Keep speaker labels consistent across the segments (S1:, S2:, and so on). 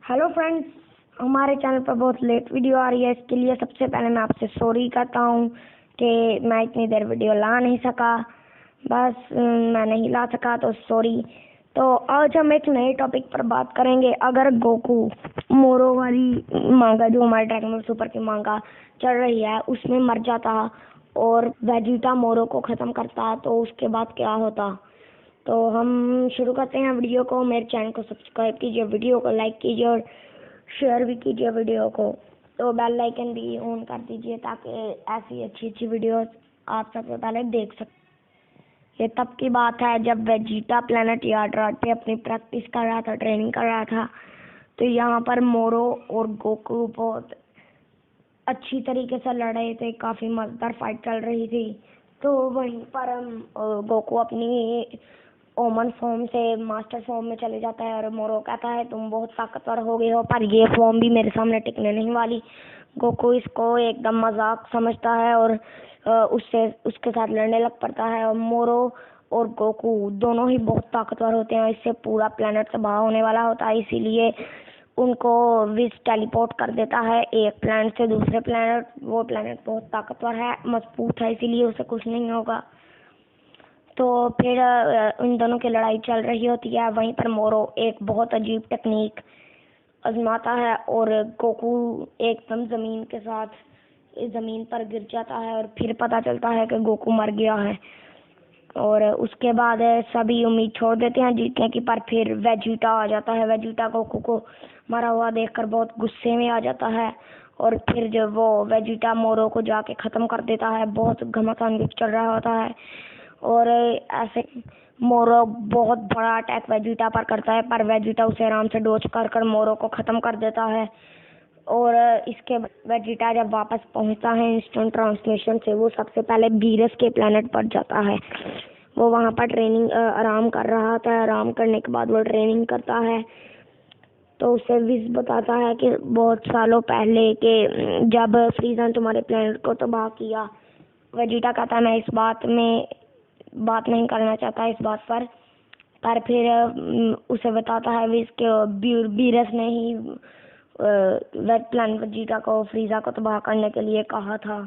S1: Hello friends, हमारे channel पर बहुत लेट वीडियो आ रही है। इसके लिए सबसे पहले मैं आपसे सॉरी कहता हूँ कि मैं इतनी देर वीडियो ला नहीं सका। बस मैं नहीं ला सका तो सॉरी। तो आज हम एक नए टॉपिक पर बात करेंगे। अगर गोकू मोरो वाली मांगा, जो हमारे ड्रैगन बॉल सुपर की मांगा चल रही है, उसमें मर जाता और वेजिटा मोरो को ख़त्म करता तो उसके बाद क्या होता। तो हम शुरू करते हैं वीडियो को। मेरे चैनल को सब्सक्राइब कीजिए, वीडियो को लाइक कीजिए और शेयर भी कीजिए वीडियो को। तो बेल आइकन भी ऑन कर दीजिए ताकि ऐसी अच्छी अच्छी वीडियो आप सबसे पहले देख सकें। ये तब की बात है जब वेजिटा प्लेनेट यार्ड पे अपनी प्रैक्टिस कर रहा था, ट्रेनिंग कर रहा था। तो यहाँ पर मोरो और गोकू बहुत अच्छी तरीके से लड़ रहे थे, काफ़ी मज़ेदार फाइट चल रही थी। तो वहीं पर गोकू अपनी ओमन फॉर्म से मास्टर फॉर्म में चले जाता है और मोरो कहता है तुम बहुत ताकतवर हो गए हो, पर ये फॉर्म भी मेरे सामने टिकने नहीं वाली। गोकू इसको एकदम मजाक समझता है और उसके साथ लड़ने लग पड़ता है। और मोरो और गोकू दोनों ही बहुत ताकतवर होते हैं, इससे पूरा प्लेनेट तबाह होने वाला होता है। इसीलिए उनको विश टेलीपोर्ट कर देता है एक प्लेनेट से दूसरे प्लेनेट। वो प्लेनेट बहुत ताकतवर है, मजबूत है, इसीलिए उसे कुछ नहीं होगा। तो फिर इन दोनों की लड़ाई चल रही होती है। वहीं पर मोरो एक बहुत अजीब टेक्निक आजमाता है और गोकू एकदम ज़मीन पर गिर जाता है और फिर पता चलता है कि गोकू मर गया है। और उसके बाद सभी उम्मीद छोड़ देते हैं जीतने की, पर फिर वेजिटा आ जाता है। वेजिटा गोकू को मरा हुआ देखकर बहुत गुस्से में आ जाता है और फिर जब वो वेजिटा मोरो को जाके ख़त्म कर देता है। बहुत घमासान युद्ध चल रहा होता है और ऐसे मोरो बहुत बड़ा अटैक वेजिटा पर करता है, पर वेजिटा उसे आराम से डोज कर मोरो को ख़त्म कर देता है। और इसके वेजिटा जब वापस पहुंचता है इंस्टेंट ट्रांसलेशन से, वो सबसे पहले वीरस के प्लेनेट पर जाता है। वो वहां पर आराम कर रहा था। आराम करने के बाद वो ट्रेनिंग करता है तो उसे विश बताता है कि बहुत सालों पहले के जब फ्रीज़ा ने तुम्हारे प्लेनेट को तबाह किया। वेजिटा कहता है मैं इस बात में बात नहीं करना चाहता इस बात पर फिर उसे बताता है विश के वीरस ने ही वेट प्लान वेजिटा को फ्रीज़ा को तबाह करने के लिए कहा था।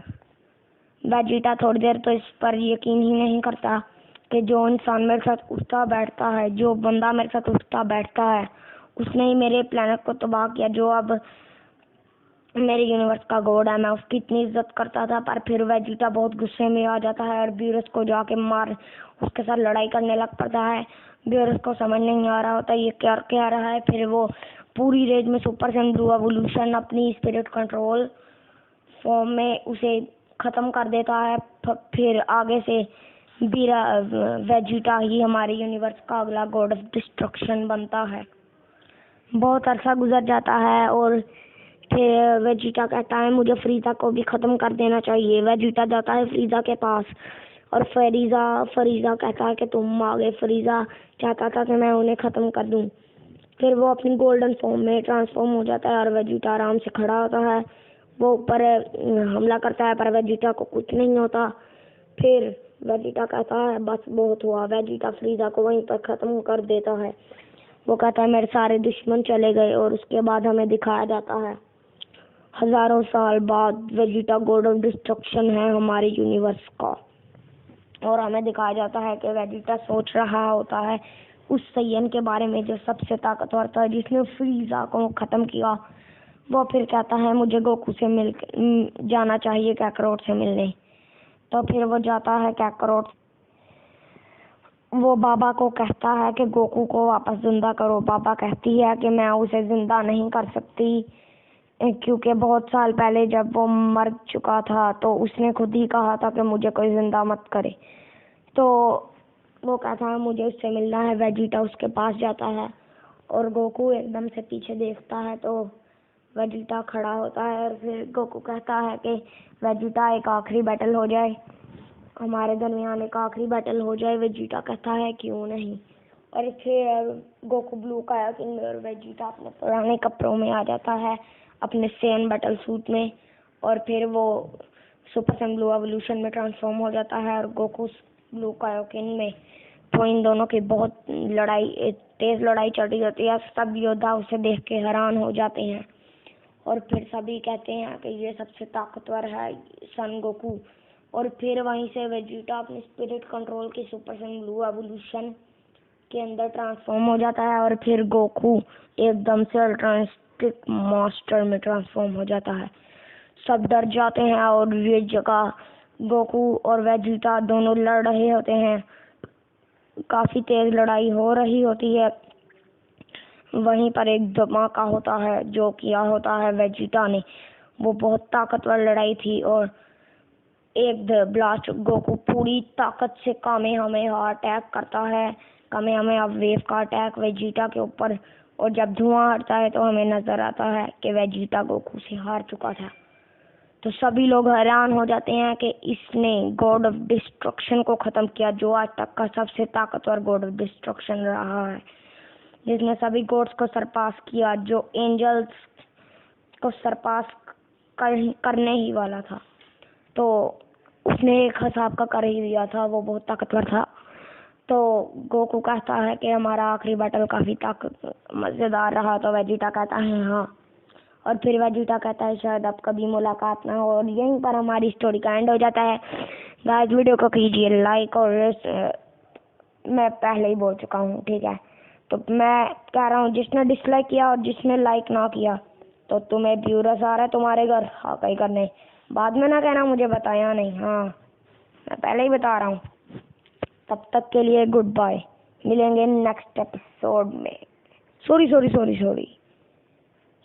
S1: वेजिटा थोड़ी देर तो इस पर यकीन ही नहीं करता कि जो इंसान मेरे साथ उठता बैठता है, जो बंदा मेरे साथ उठता बैठता है, उसने ही मेरे प्लेनेट को तबाह किया, जो अब मेरे यूनिवर्स का गॉड है। मैं उसकी इतनी इज्जत करता था। पर फिर वेजिटा बहुत गुस्से में आ जाता है और वीरस को जाके मार उसके साथ लड़ाई करने लग पड़ता है। वीरस को समझ नहीं आ रहा होता ये क्या कह रहा है। फिर वो पूरी रेंज में सुपर सैयन ब्लू एवोल्यूशन अपनी स्पिरिट कंट्रोल फॉर्म में उसे ख़त्म कर देता है। फिर आगे से वेजिटा ही हमारे यूनिवर्स का अगला गॉड ऑफ डिस्ट्रक्शन बनता है। बहुत अरसा गुजर जाता है और फिर वेजिटा कहता है मुझे फ्रीज़ा को भी ख़त्म कर देना चाहिए। वेजिटा जाता है फ्रीज़ा के पास और फरीज़ा कहता है कि तुम आ गए। फ्रीज़ा चाहता था कि मैं उन्हें ख़त्म कर दूं। फिर वो अपनी गोल्डन फॉर्म में ट्रांसफॉर्म हो जाता है और वेजिटा आराम से खड़ा होता है। वो ऊपर हमला करता है पर वेजिटा को कुछ नहीं होता। फिर वेजिटा कहता है बस बहुत हुआ। वेजिटा फ्रीज़ा को वहीं पर ख़त्म कर देता है। वो कहता है मेरे सारे दुश्मन चले गए। और उसके बाद हमें दिखाया जाता है हजारों साल बाद वेजिटा गॉड ऑफ डिस्ट्रक्शन है हमारे यूनिवर्स का। और हमें दिखाया जाता है कि वेजिटा सोच रहा होता है उस सैयन के बारे में जो सबसे ताकतवर था, जिसने फ्रीज़ा को ख़त्म किया। वो फिर कहता है मुझे गोकू से मिल जाना चाहिए, काकरोट से मिलने। तो फिर वो जाता है काकरोट। वो बाबा को कहता है कि गोकू को वापस जिंदा करो। बाबा कहती है कि मैं उसे जिंदा नहीं कर सकती, क्योंकि बहुत साल पहले जब वो मर चुका था तो उसने खुद ही कहा था कि मुझे कोई जिंदा मत करे। तो वो कहता है मुझे उससे मिलना है। वेजिटा उसके पास जाता है और गोकू एकदम से पीछे देखता है तो वेजिटा खड़ा होता है। और फिर गोकू कहता है कि वेजिटा एक आखिरी बैटल हो जाए, हमारे दरमियान एक आखिरी बैटल हो जाए। वेजिटा कहता है क्यों नहीं। और फिर गोकू ब्लू कायाकिंग में और वेजिटा अपने पुराने कपड़ों में आ जाता है, अपने सेन बैटल सूट में। और फिर वो सुपर सैयन ब्लू एवोल्यूशन में ट्रांसफॉर्म हो जाता है और गोकू ब्लू कायाकिंग में तो इन दोनों की बहुत तेज लड़ाई चल रही होती है। सब योद्धा उसे देख के हैरान हो जाते हैं और फिर सभी कहते हैं कि ये सबसे ताकतवर है सन गोकू। और फिर वहीं से वेजिटा अपनी स्पिरिट कंट्रोल की सुपर सन ब्लू एवोल्यूशन के अंदर ट्रांसफॉर्म हो जाता है और फिर गोकू एकदम से अल्ट्रा इंस्टिंक्ट मास्टर में ट्रांसफॉर्म हो जाता है। सब डर जाते हैं और ये जगह गोकू और वेजिटा दोनों लड़ रहे होते हैं। काफी तेज लड़ाई हो रही होती है। वहीं पर एक धमाका होता है जो किया होता है वेजिटा ने। वो बहुत ताकतवर लड़ाई थी और एक ब्लास्ट गोकू पूरी ताकत से कामेहामेहा अटैक करता है। कामेहामेहा वेव का अटैक वेजिटा के ऊपर, और जब धुआं हटता है तो हमें नजर आता है कि वेजिटा गोकू से हार चुका था। तो सभी लोग हैरान हो जाते हैं कि इसने गॉड ऑफ डिस्ट्रक्शन को खत्म किया, जो आज तक का सबसे ताकतवर गॉड ऑफ डिस्ट्रक्शन रहा है, जिसने सभी गॉड्स को सरपास किया, जो एंजल्स को सरपास करने ही वाला था। तो उसने एक हिसाब का कर ही दिया था, वो बहुत ताकतवर था। तो गोकू कहता है कि हमारा आखिरी बैटल काफी मजेदार रहा। तो वेजिटा कहता है हाँ, और फिर वेजिटा कहता है शायद अब कभी मुलाकात ना हो। और यहीं पर हमारी स्टोरी का एंड हो जाता है। गाइस वीडियो को कीजिए लाइक, और मैं पहले ही बोल चुका हूँ, ठीक है। तो मैं कह रहा हूँ जिसने डिसलाइक किया और जिसने लाइक ना किया तो तुम्हें व्यूअर्स आ रहा है तुम्हारे घर हाँ कहीं करने, बाद में ना कहना मुझे बताया नहीं। हाँ मैं पहले ही बता रहा हूँ। तब तक के लिए गुड बाय, मिलेंगे नेक्स्ट एपिसोड में। सॉरी,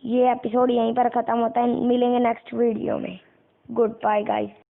S1: ये एपिसोड यहीं पर खत्म होता है। मिलेंगे नेक्स्ट वीडियो में। Goodbye guys.